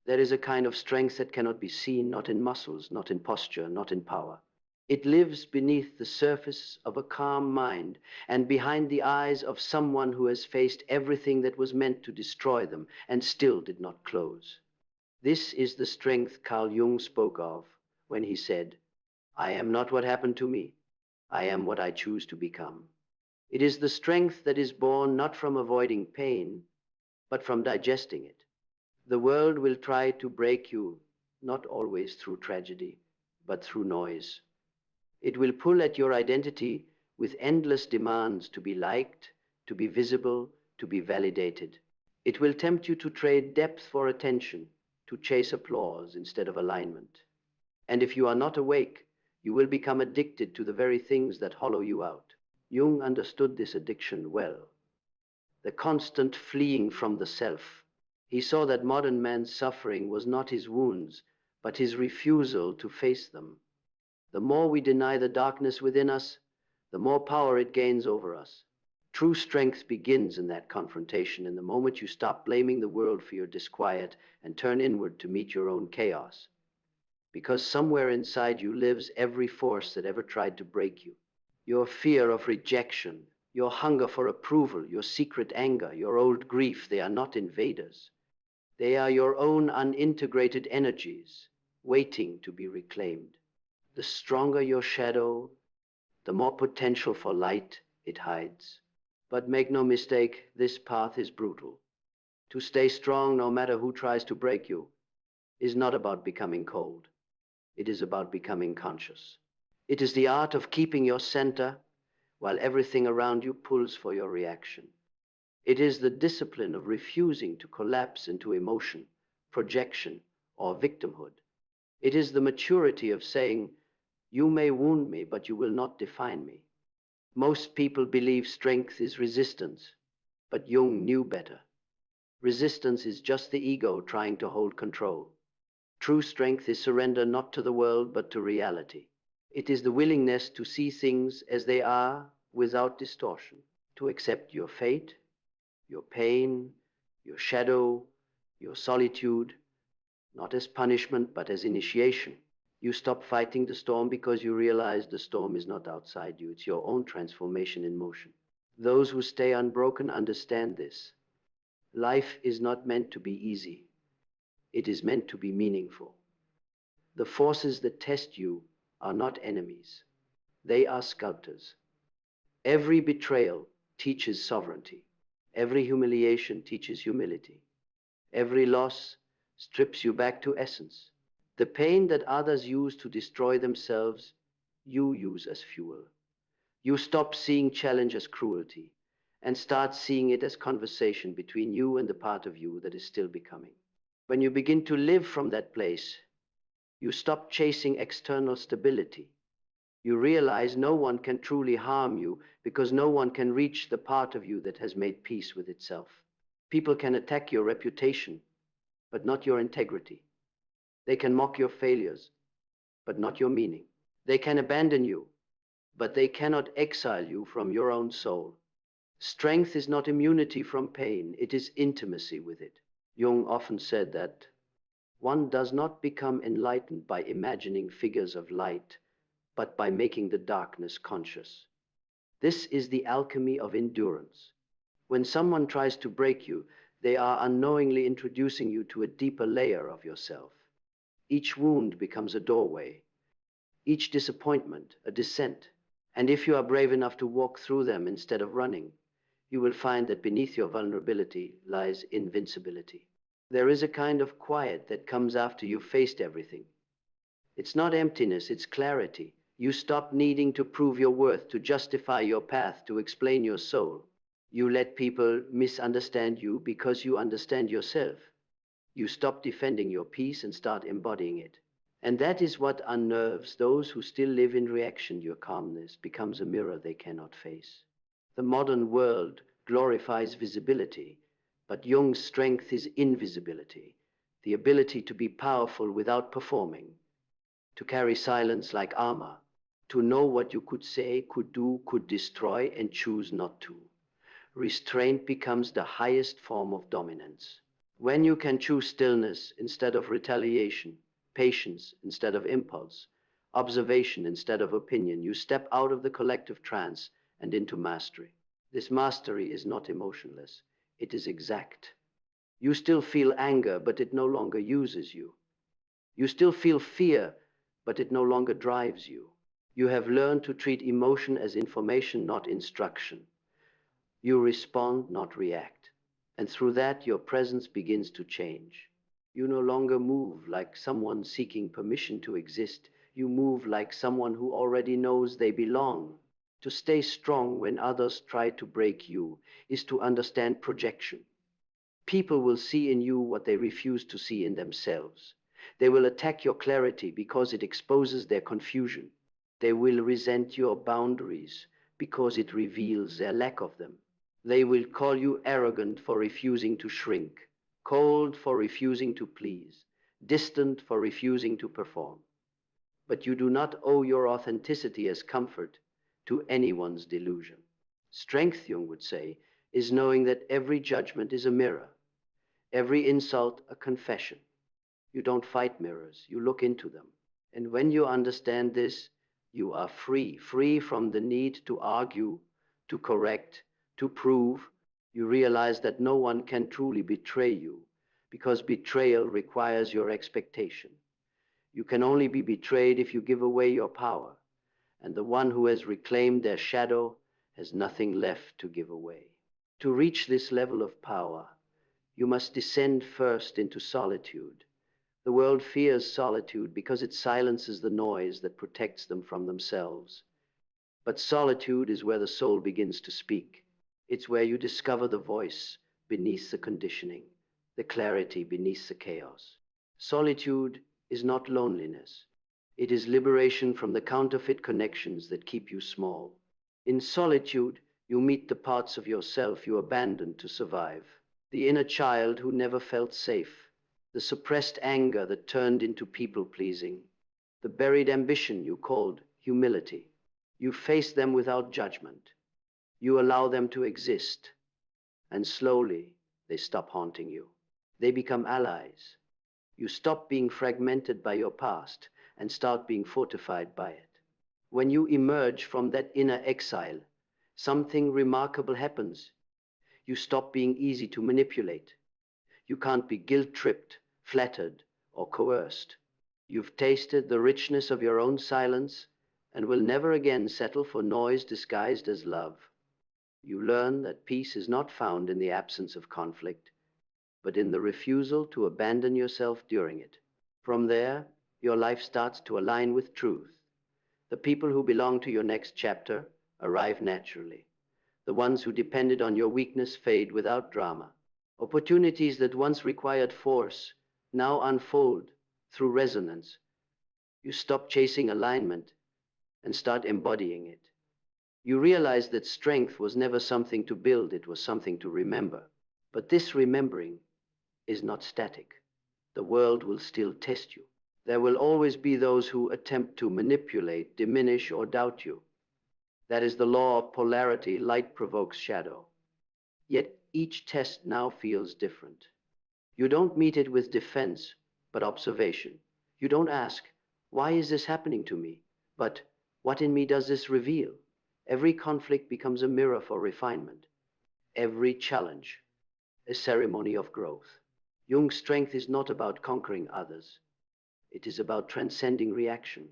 There is a kind of strength that cannot be seen, not in muscles, not in posture, not in power. It lives beneath the surface of a calm mind and behind the eyes of someone who has faced everything that was meant to destroy them and still did not close. This is the strength Carl Jung spoke of when he said, "I am not what happened to me. I am what I choose to become." It is the strength that is born not from avoiding pain, but from digesting it. The world will try to break you, not always through tragedy, but through noise. It will pull at your identity with endless demands to be liked, to be visible, to be validated. It will tempt you to trade depth for attention, to chase applause instead of alignment. And if you are not awake, you will become addicted to the very things that hollow you out. Jung understood this addiction well. The constant fleeing from the self. He saw that modern man's suffering was not his wounds, but his refusal to face them. The more we deny the darkness within us, the more power it gains over us. True strength begins in that confrontation, in the moment you stop blaming the world for your disquiet and turn inward to meet your own chaos. Because somewhere inside you lives every force that ever tried to break you. Your fear of rejection, your hunger for approval, your secret anger, your old grief, they are not invaders. They are your own unintegrated energies, waiting to be reclaimed. The stronger your shadow, the more potential for light it hides. But make no mistake, this path is brutal. To stay strong, no matter who tries to break you, is not about becoming cold. It is about becoming conscious. It is the art of keeping your center while everything around you pulls for your reaction. It is the discipline of refusing to collapse into emotion, projection, or victimhood. It is the maturity of saying, "You may wound me, but you will not define me." Most people believe strength is resistance, but Jung knew better. Resistance is just the ego trying to hold control. True strength is surrender not to the world, but to reality. It is the willingness to see things as they are without distortion, to accept your fate, your pain, your shadow, your solitude, not as punishment, but as initiation. You stop fighting the storm because you realize the storm is not outside you. It's your own transformation in motion. Those who stay unbroken understand this. Life is not meant to be easy. It is meant to be meaningful. The forces that test you are not enemies. They are sculptors. Every betrayal teaches sovereignty. Every humiliation teaches humility. Every loss strips you back to essence. The pain that others use to destroy themselves, you use as fuel. You stop seeing challenge as cruelty and start seeing it as conversation between you and the part of you that is still becoming. When you begin to live from that place, you stop chasing external stability. You realize no one can truly harm you because no one can reach the part of you that has made peace with itself. People can attack your reputation, but not your integrity. They can mock your failures, but not your meaning. They can abandon you, but they cannot exile you from your own soul. Strength is not immunity from pain, it is intimacy with it. Jung often said that one does not become enlightened by imagining figures of light, but by making the darkness conscious. This is the alchemy of endurance. When someone tries to break you, they are unknowingly introducing you to a deeper layer of yourself. Each wound becomes a doorway, each disappointment a descent. And if you are brave enough to walk through them instead of running, you will find that beneath your vulnerability lies invincibility. There is a kind of quiet that comes after you've faced everything. It's not emptiness, it's clarity. You stop needing to prove your worth, to justify your path, to explain your soul. You let people misunderstand you because you understand yourself. You stop defending your peace and start embodying it. And that is what unnerves those who still live in reaction. Your calmness becomes a mirror they cannot face. The modern world glorifies visibility, but Jung's strength is invisibility, the ability to be powerful without performing, to carry silence like armor, to know what you could say, could do, could destroy, and choose not to. Restraint becomes the highest form of dominance. When you can choose stillness instead of retaliation, patience instead of impulse, observation instead of opinion, you step out of the collective trance and into mastery. This mastery is not emotionless, it is exact. You still feel anger, but it no longer uses you. You still feel fear, but it no longer drives you. You have learned to treat emotion as information, not instruction. You respond, not react. And through that, your presence begins to change. You no longer move like someone seeking permission to exist. You move like someone who already knows they belong. To stay strong when others try to break you is to understand projection. People will see in you what they refuse to see in themselves. They will attack your clarity because it exposes their confusion. They will resent your boundaries because it reveals their lack of them. They will call you arrogant for refusing to shrink, cold for refusing to please, distant for refusing to perform. But you do not owe your authenticity as comfort to anyone's delusion. Strength, Jung would say, is knowing that every judgment is a mirror, every insult a confession. You don't fight mirrors, you look into them. And when you understand this, you are free, free from the need to argue, to correct, to prove. You realize that no one can truly betray you, because betrayal requires your expectation. You can only be betrayed if you give away your power, and the one who has reclaimed their shadow has nothing left to give away. To reach this level of power, you must descend first into solitude. The world fears solitude because it silences the noise that protects them from themselves. But solitude is where the soul begins to speak. It's where you discover the voice beneath the conditioning, the clarity beneath the chaos. Solitude is not loneliness. It is liberation from the counterfeit connections that keep you small. In solitude, you meet the parts of yourself you abandoned to survive. The inner child who never felt safe, the suppressed anger that turned into people-pleasing, the buried ambition you called humility. You face them without judgment. You allow them to exist, and slowly they stop haunting you. They become allies. You stop being fragmented by your past and start being fortified by it. When you emerge from that inner exile, something remarkable happens. You stop being easy to manipulate. You can't be guilt-tripped, flattered, or coerced. You've tasted the richness of your own silence and will never again settle for noise disguised as love. You learn that peace is not found in the absence of conflict, but in the refusal to abandon yourself during it. From there, your life starts to align with truth. The people who belong to your next chapter arrive naturally. The ones who depended on your weakness fade without drama. Opportunities that once required force now unfold through resonance. You stop chasing alignment and start embodying it. You realize that strength was never something to build, it was something to remember. But this remembering is not static. The world will still test you. There will always be those who attempt to manipulate, diminish, or doubt you. That is the law of polarity. Light provokes shadow. Yet each test now feels different. You don't meet it with defense, but observation. You don't ask, why is this happening to me? But what in me does this reveal? Every conflict becomes a mirror for refinement. Every challenge, a ceremony of growth. Jung's strength is not about conquering others. It is about transcending reaction.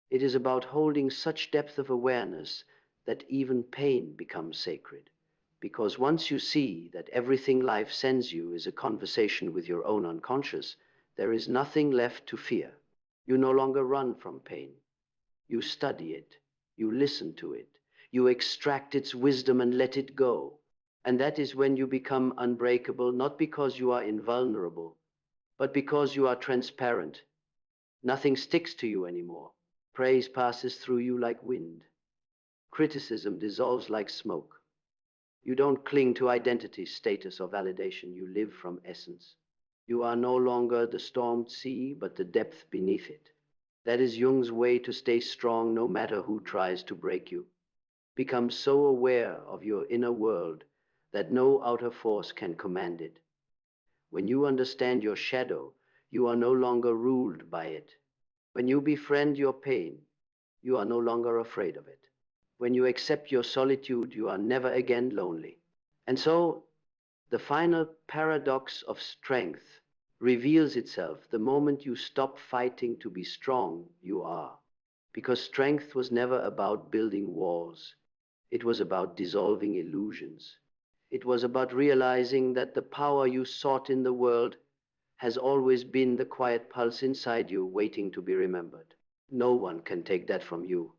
It is about holding such depth of awareness that even pain becomes sacred. Because once you see that everything life sends you is a conversation with your own unconscious, there is nothing left to fear. You no longer run from pain. You study it. You listen to it. You extract its wisdom and let it go. And that is when you become unbreakable, not because you are invulnerable, but because you are transparent. Nothing sticks to you anymore. Praise passes through you like wind. Criticism dissolves like smoke. You don't cling to identity, status, or validation. You live from essence. You are no longer the stormed sea, but the depth beneath it. That is Jung's way to stay strong no matter who tries to break you. Become so aware of your inner world that no outer force can command it. When you understand your shadow, you are no longer ruled by it. When you befriend your pain, you are no longer afraid of it. When you accept your solitude, you are never again lonely. And so, the final paradox of strength reveals itself the moment you stop fighting to be strong, you are. Because strength was never about building walls, it was about dissolving illusions. It was about realizing that the power you sought in the world has always been the quiet pulse inside you waiting to be remembered. No one can take that from you.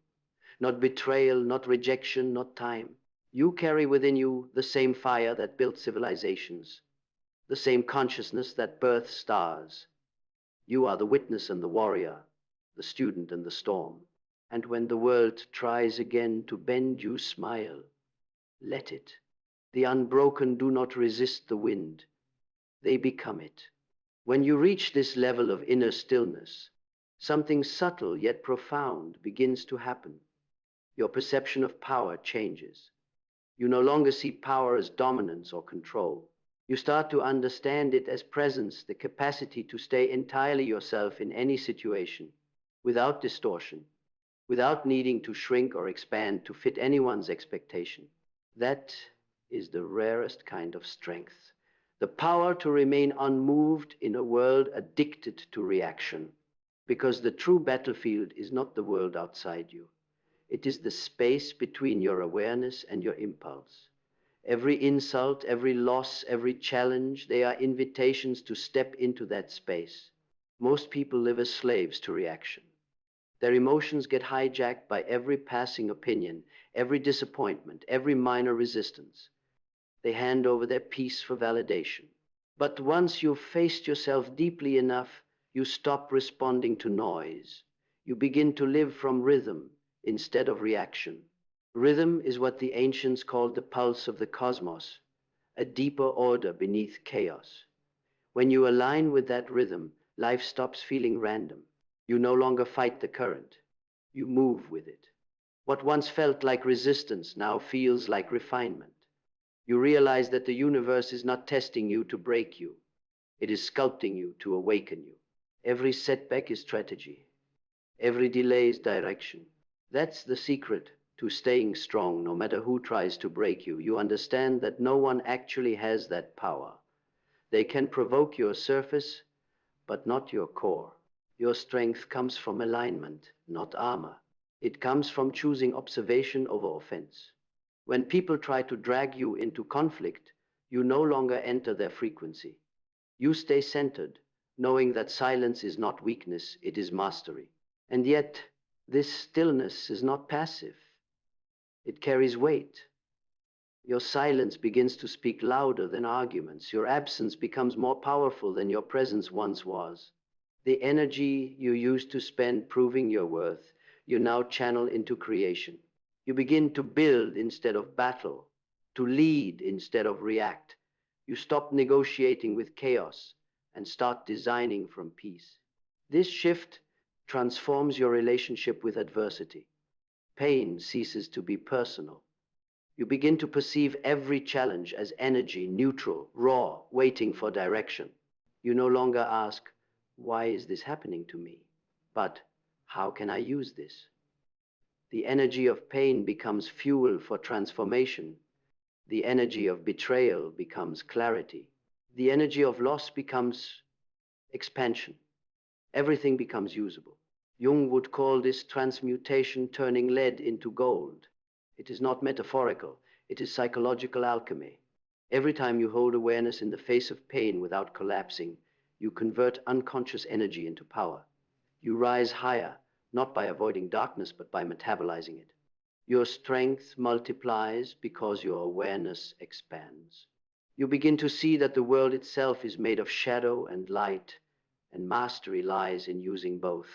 Not betrayal, not rejection, not time. You carry within you the same fire that built civilizations, the same consciousness that birthed stars. You are the witness and the warrior, the student and the storm. And when the world tries again to bend you, smile. Let it. The unbroken do not resist the wind. They become it. When you reach this level of inner stillness, something subtle yet profound begins to happen. Your perception of power changes. You no longer see power as dominance or control. You start to understand it as presence, the capacity to stay entirely yourself in any situation, without distortion, without needing to shrink or expand to fit anyone's expectation. That is the rarest kind of strength. The power to remain unmoved in a world addicted to reaction. Because the true battlefield is not the world outside you. It is the space between your awareness and your impulse. Every insult, every loss, every challenge, they are invitations to step into that space. Most people live as slaves to reaction. Their emotions get hijacked by every passing opinion, every disappointment, every minor resistance. They hand over their peace for validation. But once you've faced yourself deeply enough, you stop responding to noise. You begin to live from rhythm instead of reaction. Rhythm is what the ancients called the pulse of the cosmos, a deeper order beneath chaos. When you align with that rhythm, life stops feeling random. You no longer fight the current. You move with it. What once felt like resistance now feels like refinement. You realize that the universe is not testing you to break you. It is sculpting you to awaken you. Every setback is strategy. Every delay is direction. That's the secret to staying strong no matter who tries to break you. You understand that no one actually has that power. They can provoke your surface, but not your core. Your strength comes from alignment, not armor. It comes from choosing observation over offense. When people try to drag you into conflict, you no longer enter their frequency. You stay centered, knowing that silence is not weakness, it is mastery. And yet, this stillness is not passive. It carries weight. Your silence begins to speak louder than arguments. Your absence becomes more powerful than your presence once was. The energy you used to spend proving your worth, you now channel into creation. You begin to build instead of battle, to lead instead of react. You stop negotiating with chaos and start designing from peace. This shift transforms your relationship with adversity. Pain ceases to be personal. You begin to perceive every challenge as energy, neutral, raw, waiting for direction. You no longer ask, why is this happening to me? But how can I use this? The energy of pain becomes fuel for transformation. The energy of betrayal becomes clarity. The energy of loss becomes expansion. Everything becomes usable. Jung would call this transmutation, turning lead into gold. It is not metaphorical, it is psychological alchemy. Every time you hold awareness in the face of pain without collapsing, you convert unconscious energy into power. You rise higher, not by avoiding darkness, but by metabolizing it. Your strength multiplies because your awareness expands. You begin to see that the world itself is made of shadow and light, and mastery lies in using both.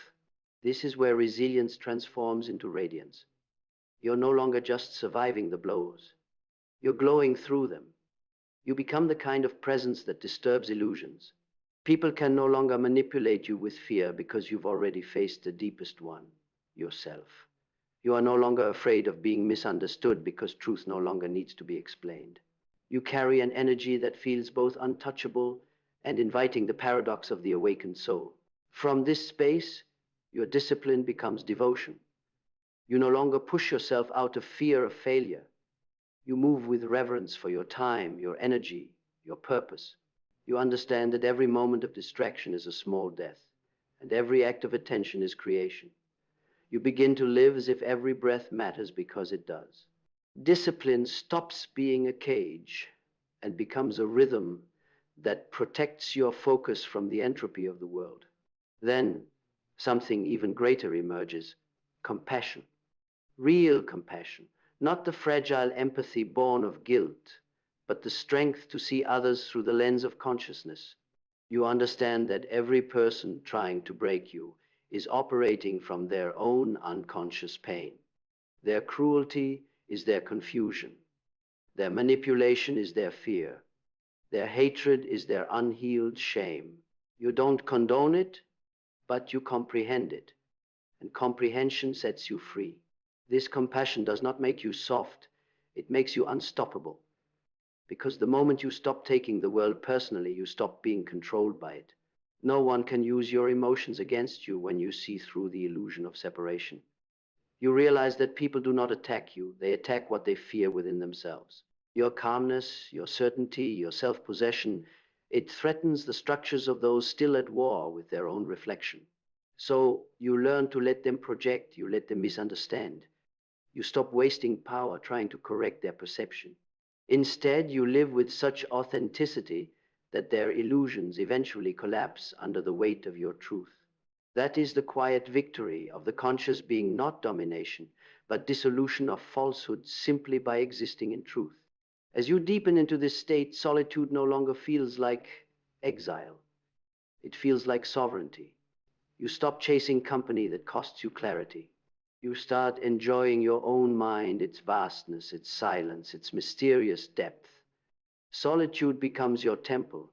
This is where resilience transforms into radiance. You're no longer just surviving the blows. You're glowing through them. You become the kind of presence that disturbs illusions. People can no longer manipulate you with fear because you've already faced the deepest one, yourself. You are no longer afraid of being misunderstood because truth no longer needs to be explained. You carry an energy that feels both untouchable and inviting the paradox of the awakened soul. From this space, your discipline becomes devotion. You no longer push yourself out of fear of failure. You move with reverence for your time, your energy, your purpose. You understand that every moment of distraction is a small death, and every act of attention is creation. You begin to live as if every breath matters because it does. Discipline stops being a cage and becomes a rhythm that protects your focus from the entropy of the world. Then something even greater emerges: compassion. Real compassion, not the fragile empathy born of guilt, but the strength to see others through the lens of consciousness. You understand that every person trying to break you is operating from their own unconscious pain. Their cruelty is their confusion. Their manipulation is their fear. Their hatred is their unhealed shame. You don't condone it, but you comprehend it, and comprehension sets you free. This compassion does not make you soft, it makes you unstoppable. Because the moment you stop taking the world personally, you stop being controlled by it. No one can use your emotions against you when you see through the illusion of separation. You realize that people do not attack you, they attack what they fear within themselves. Your calmness, your certainty, your self-possession, it threatens the structures of those still at war with their own reflection. So you learn to let them project, you let them misunderstand. You stop wasting power trying to correct their perception. Instead, you live with such authenticity that their illusions eventually collapse under the weight of your truth. That is the quiet victory of the conscious being, not domination, but dissolution of falsehood simply by existing in truth. As you deepen into this state, solitude no longer feels like exile. It feels like sovereignty. You stop chasing company that costs you clarity. You start enjoying your own mind, its vastness, its silence, its mysterious depth. Solitude becomes your temple,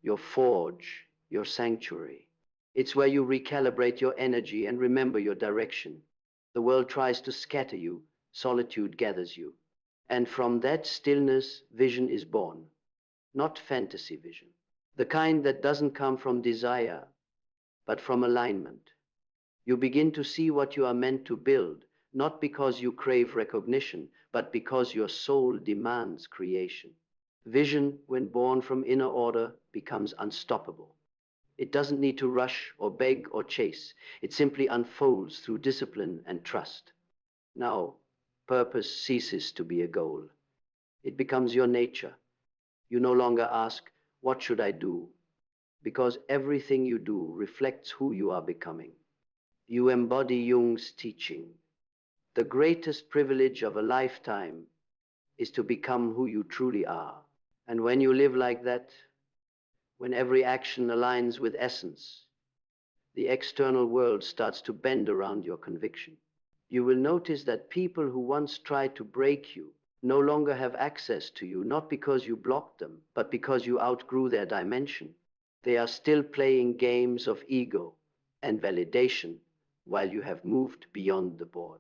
your forge, your sanctuary. It's where you recalibrate your energy and remember your direction. The world tries to scatter you, solitude gathers you. And from that stillness, vision is born. Not fantasy vision, the kind that doesn't come from desire, but from alignment. You begin to see what you are meant to build, not because you crave recognition, but because your soul demands creation. Vision, when born from inner order, becomes unstoppable. It doesn't need to rush or beg or chase. It simply unfolds through discipline and trust. Now, purpose ceases to be a goal. It becomes your nature. You no longer ask, "What should I do?" Because everything you do reflects who you are becoming. You embody Jung's teaching. The greatest privilege of a lifetime is to become who you truly are. And when you live like that, when every action aligns with essence, the external world starts to bend around your conviction. You will notice that people who once tried to break you no longer have access to you, not because you blocked them, but because you outgrew their dimension. They are still playing games of ego and validation while you have moved beyond the board.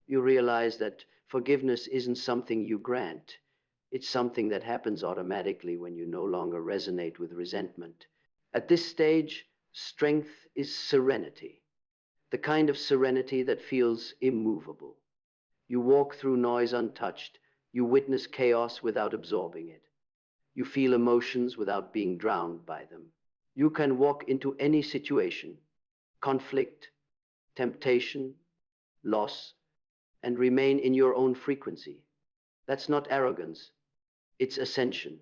You realize that forgiveness isn't something you grant. It's something that happens automatically when you no longer resonate with resentment. At this stage, strength is serenity, the kind of serenity that feels immovable. You walk through noise untouched. You witness chaos without absorbing it. You feel emotions without being drowned by them. You can walk into any situation, conflict, temptation, loss, and remain in your own frequency. That's not arrogance, it's ascension.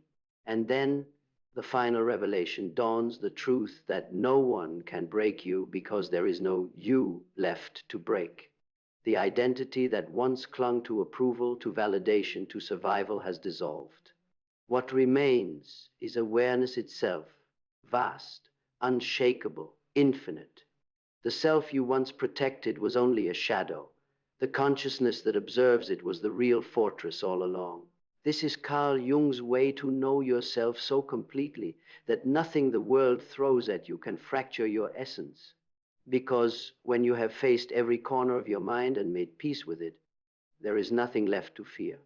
And then the final revelation dawns: the truth that no one can break you because there is no you left to break. The identity that once clung to approval, to validation, to survival has dissolved. What remains is awareness itself, vast, unshakable, infinite. The self you once protected was only a shadow. The consciousness that observes it was the real fortress all along. This is Carl Jung's way to know yourself so completely that nothing the world throws at you can fracture your essence. Because when you have faced every corner of your mind and made peace with it, there is nothing left to fear.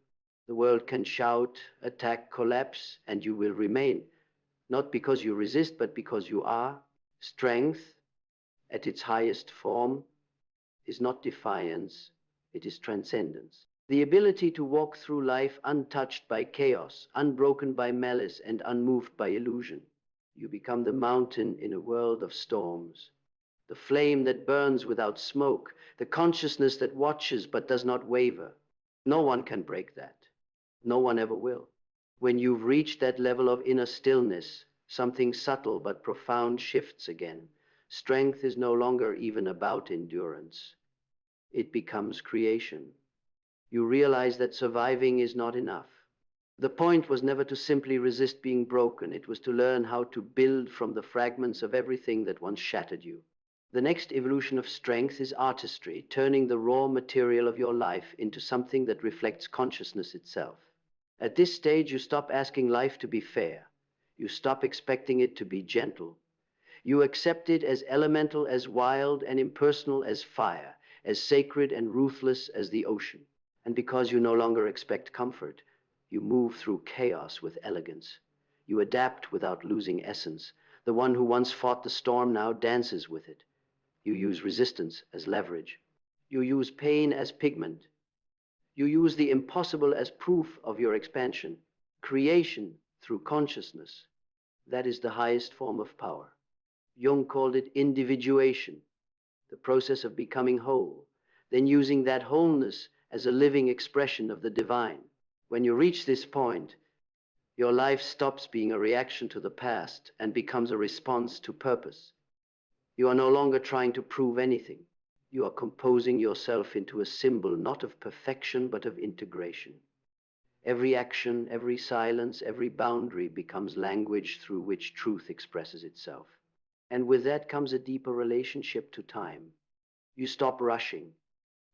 The world can shout, attack, collapse, and you will remain. not because you resist, but because you are. Strength, at its highest form, is not defiance, it is transcendence. The ability to walk through life untouched by chaos, unbroken by malice, and unmoved by illusion. You become the mountain in a world of storms, the flame that burns without smoke, the consciousness that watches but does not waver. No one can break that. No one ever will. When you've reached that level of inner stillness, something subtle but profound shifts again. Strength is no longer even about endurance. It becomes creation. You realize that surviving is not enough. The point was never to simply resist being broken. It was to learn how to build from the fragments of everything that once shattered you. The next evolution of strength is artistry, turning the raw material of your life into something that reflects consciousness itself. At this stage, you stop asking life to be fair. You stop expecting it to be gentle. You accept it as elemental, as wild and impersonal as fire, as sacred and ruthless as the ocean. And because you no longer expect comfort, you move through chaos with elegance. You adapt without losing essence. The one who once fought the storm now dances with it. You use resistance as leverage. You use pain as pigment. You use the impossible as proof of your expansion. Creation through consciousness. That is the highest form of power. Jung called it individuation, the process of becoming whole, then using that wholeness as a living expression of the divine. When you reach this point, your life stops being a reaction to the past and becomes a response to purpose. You are no longer trying to prove anything. You are composing yourself into a symbol not of perfection but of integration. Every action, every silence, every boundary becomes language through which truth expresses itself. And with that comes a deeper relationship to time. You stop rushing.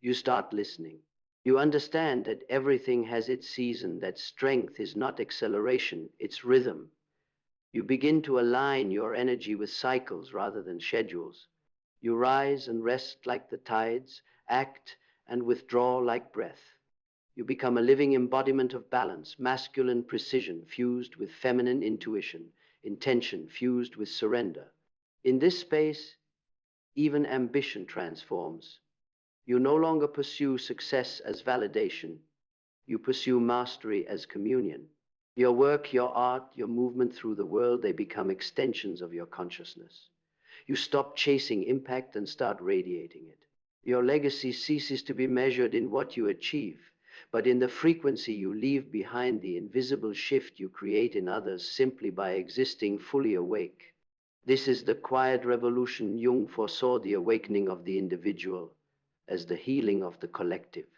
You start listening. You understand that everything has its season, that strength is not acceleration, it's rhythm. You begin to align your energy with cycles rather than schedules. You rise and rest like the tides, act and withdraw like breath. You become a living embodiment of balance, masculine precision fused with feminine intuition, intention fused with surrender. In this space, even ambition transforms. You no longer pursue success as validation. You pursue mastery as communion. Your work, your art, your movement through the world, they become extensions of your consciousness. You stop chasing impact and start radiating it. Your legacy ceases to be measured in what you achieve, but in the frequency you leave behind, the invisible shift you create in others simply by existing fully awake. This is the quiet revolution. Jung foresaw the awakening of the individual as the healing of the collective,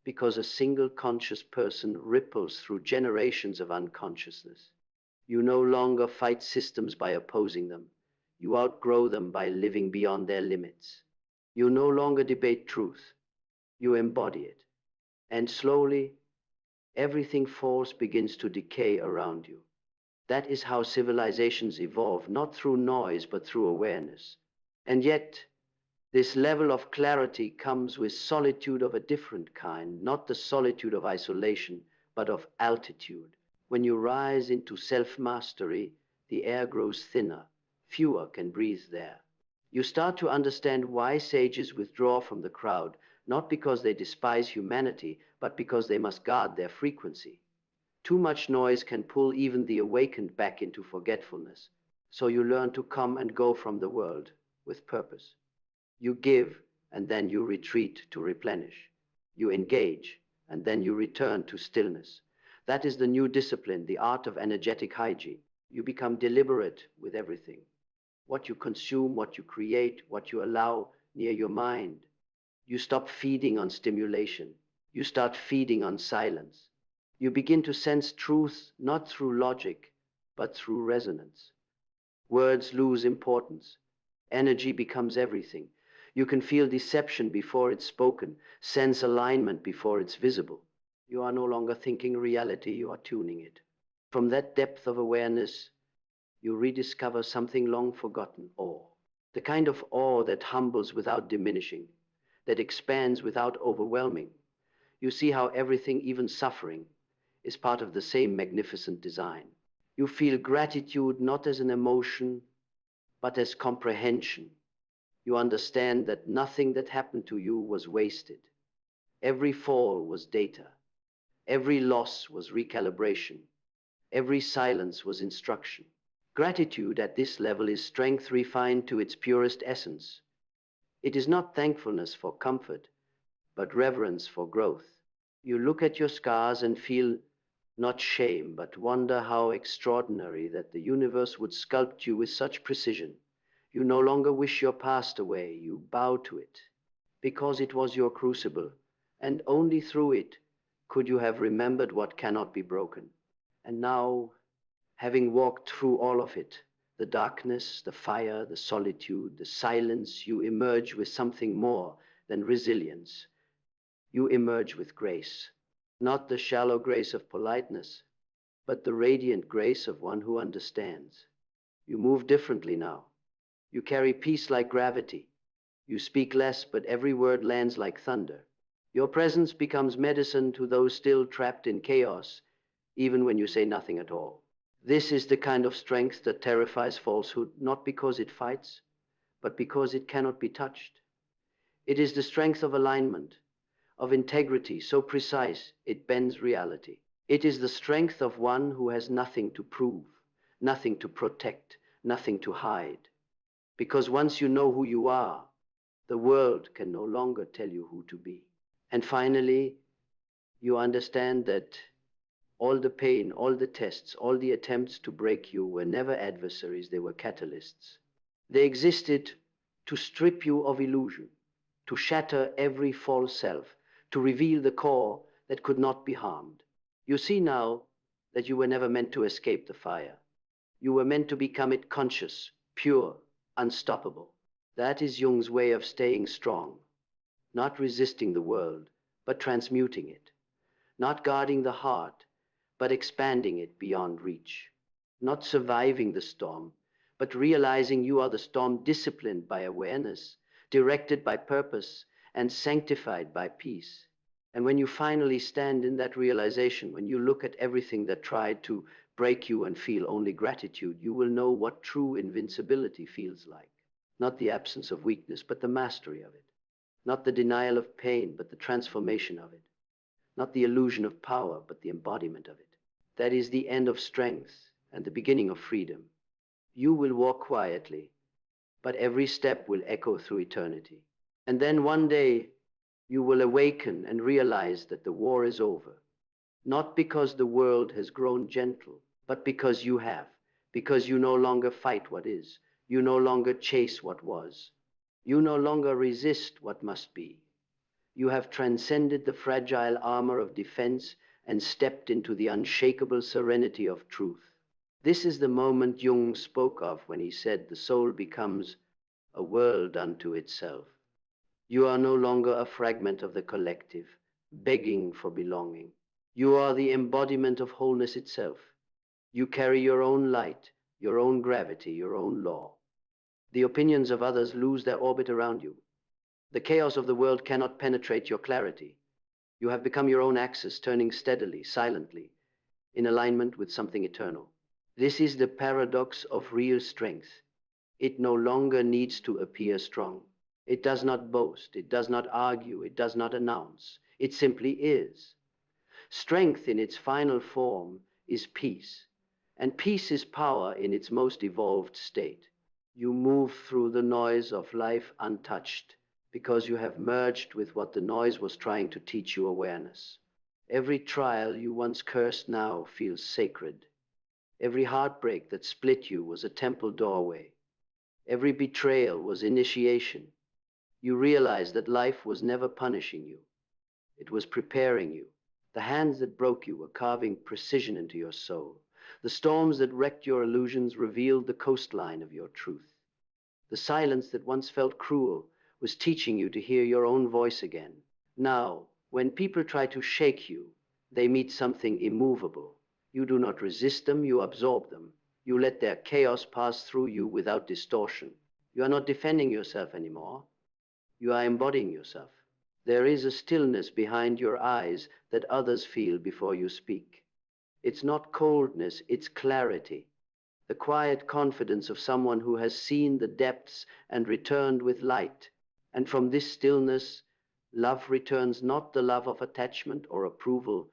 because a single conscious person ripples through generations of unconsciousness. You no longer fight systems by opposing them. You outgrow them by living beyond their limits. You no longer debate truth. You embody it. And slowly, everything false begins to decay around you. That is how civilizations evolve, not through noise, but through awareness. And yet, this level of clarity comes with solitude of a different kind, not the solitude of isolation, but of altitude. When you rise into self-mastery, the air grows thinner. Fewer can breathe there. You start to understand why sages withdraw from the crowd, not because they despise humanity, but because they must guard their frequency. Too much noise can pull even the awakened back into forgetfulness. So you learn to come and go from the world with purpose. You give, and then you retreat to replenish. You engage, and then you return to stillness. That is the new discipline, the art of energetic hygiene. You become deliberate with everything. What you consume, what you create, what you allow near your mind. You stop feeding on stimulation. You start feeding on silence. You begin to sense truth not through logic, but through resonance. Words lose importance. Energy becomes everything. You can feel deception before it's spoken, sense alignment before it's visible. You are no longer thinking reality, you are tuning it. From that depth of awareness, you rediscover something long forgotten: awe. The kind of awe that humbles without diminishing, that expands without overwhelming. You see how everything, even suffering, is part of the same magnificent design. You feel gratitude not as an emotion, but as comprehension. You understand that nothing that happened to you was wasted. Every fall was data. Every loss was recalibration. Every silence was instruction. Gratitude at this level is strength refined to its purest essence. It is not thankfulness for comfort, but reverence for growth. You look at your scars and feel not shame, but wonder how extraordinary that the universe would sculpt you with such precision. You no longer wish your past away, you bow to it, because it was your crucible, and only through it could you have remembered what cannot be broken. And now, having walked through all of it, the darkness, the fire, the solitude, the silence, you emerge with something more than resilience. You emerge with grace, not the shallow grace of politeness, but the radiant grace of one who understands. You move differently now. You carry peace like gravity. You speak less, but every word lands like thunder. Your presence becomes medicine to those still trapped in chaos, even when you say nothing at all. This is the kind of strength that terrifies falsehood, not because it fights, but because it cannot be touched. It is the strength of alignment, of integrity so precise it bends reality. It is the strength of one who has nothing to prove, nothing to protect, nothing to hide. Because once you know who you are, the world can no longer tell you who to be. And finally, you understand that all the pain, all the tests, all the attempts to break you were never adversaries, they were catalysts. They existed to strip you of illusion, to shatter every false self, to reveal the core that could not be harmed. You see now that you were never meant to escape the fire. You were meant to become it conscious, pure, unstoppable. That is Jung's way of staying strong, not resisting the world, but transmuting it, not guarding the heart, but expanding it beyond reach, not surviving the storm, but realizing you are the storm, disciplined by awareness, directed by purpose, and sanctified by peace. And when you finally stand in that realization, when you look at everything that tried to break you and feel only gratitude, you will know what true invincibility feels like. Not the absence of weakness, but the mastery of it. Not the denial of pain, but the transformation of it. Not the illusion of power, but the embodiment of it. That is the end of strength and the beginning of freedom. You will walk quietly, but every step will echo through eternity. And then one day, you will awaken and realize that the war is over. Not because the world has grown gentle, but because you have. Because you no longer fight what is. You no longer chase what was. You no longer resist what must be. You have transcended the fragile armor of defense and stepped into the unshakable serenity of truth. This is the moment Jung spoke of when he said the soul becomes a world unto itself. You are no longer a fragment of the collective, begging for belonging. You are the embodiment of wholeness itself. You carry your own light, your own gravity, your own law. The opinions of others lose their orbit around you. The chaos of the world cannot penetrate your clarity. You have become your own axis, turning steadily, silently, in alignment with something eternal. This is the paradox of real strength. It no longer needs to appear strong. It does not boast, it does not argue, it does not announce. It simply is. Strength in its final form is peace, and peace is power in its most evolved state. You move through the noise of life untouched, because you have merged with what the noise was trying to teach you: awareness. Every trial you once cursed now feels sacred. Every heartbreak that split you was a temple doorway. Every betrayal was initiation. You realize that life was never punishing you. It was preparing you. The hands that broke you were carving precision into your soul. The storms that wrecked your illusions revealed the coastline of your truth. The silence that once felt cruel was teaching you to hear your own voice again. Now, when people try to shake you, they meet something immovable. You do not resist them, you absorb them. You let their chaos pass through you without distortion. You are not defending yourself anymore. You are embodying yourself. There is a stillness behind your eyes that others feel before you speak. It's not coldness, it's clarity, the quiet confidence of someone who has seen the depths and returned with light. And from this stillness, love returns, not the love of attachment or approval,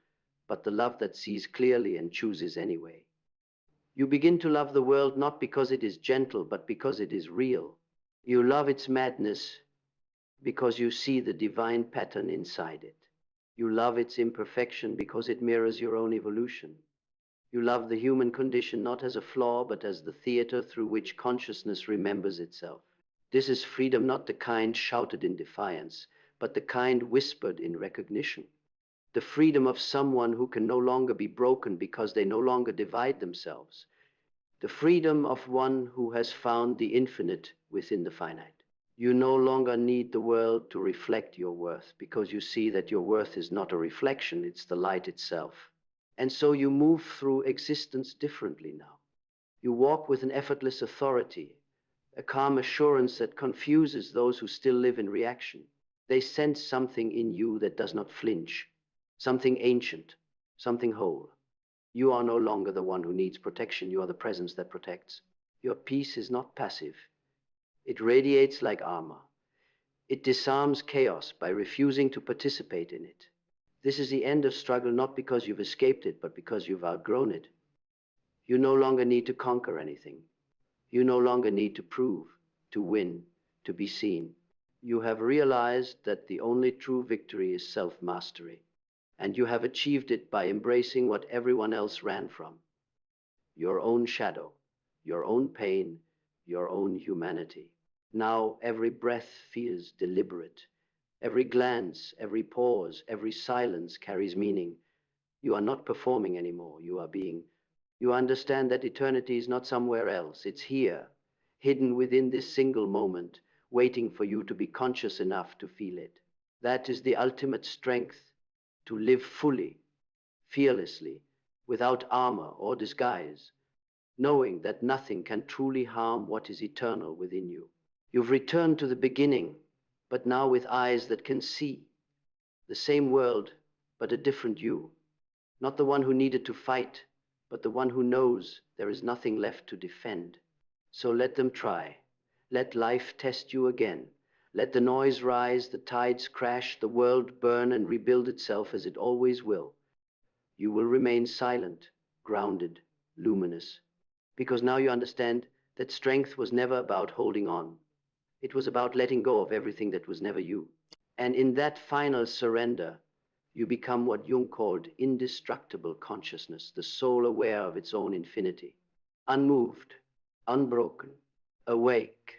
but the love that sees clearly and chooses anyway. You begin to love the world not because it is gentle, but because it is real. You love its madness because you see the divine pattern inside it. You love its imperfection because it mirrors your own evolution. You love the human condition not as a flaw, but as the theater through which consciousness remembers itself. This is freedom, not the kind shouted in defiance, but the kind whispered in recognition. The freedom of someone who can no longer be broken because they no longer divide themselves. The freedom of one who has found the infinite within the finite. You no longer need the world to reflect your worth because you see that your worth is not a reflection, it's the light itself. And so you move through existence differently now. You walk with an effortless authority, a calm assurance that confuses those who still live in reaction. They sense something in you that does not flinch, something ancient, something whole. You are no longer the one who needs protection. You are the presence that protects. Your peace is not passive. It radiates like armor. It disarms chaos by refusing to participate in it. This is the end of struggle, not because you've escaped it, but because you've outgrown it. You no longer need to conquer anything. You no longer need to prove, to win, to be seen. You have realized that the only true victory is self-mastery, and you have achieved it by embracing what everyone else ran from: your own shadow, your own pain, your own humanity. Now every breath feels deliberate. Every glance, every pause, every silence carries meaning. You are not performing anymore. You are being. You understand that eternity is not somewhere else. It's here, hidden within this single moment, waiting for you to be conscious enough to feel it. That is the ultimate strength, to live fully, fearlessly, without armor or disguise, knowing that nothing can truly harm what is eternal within you. You've returned to the beginning, but now with eyes that can see. The same world, but a different you. Not the one who needed to fight, but the one who knows there is nothing left to defend. So let them try. Let life test you again. Let the noise rise, the tides crash, the world burn and rebuild itself as it always will. You will remain silent, grounded, luminous, because now you understand that strength was never about holding on. It was about letting go of everything that was never you. And in that final surrender, you become what Jung called indestructible consciousness, the soul aware of its own infinity, unmoved, unbroken, awake,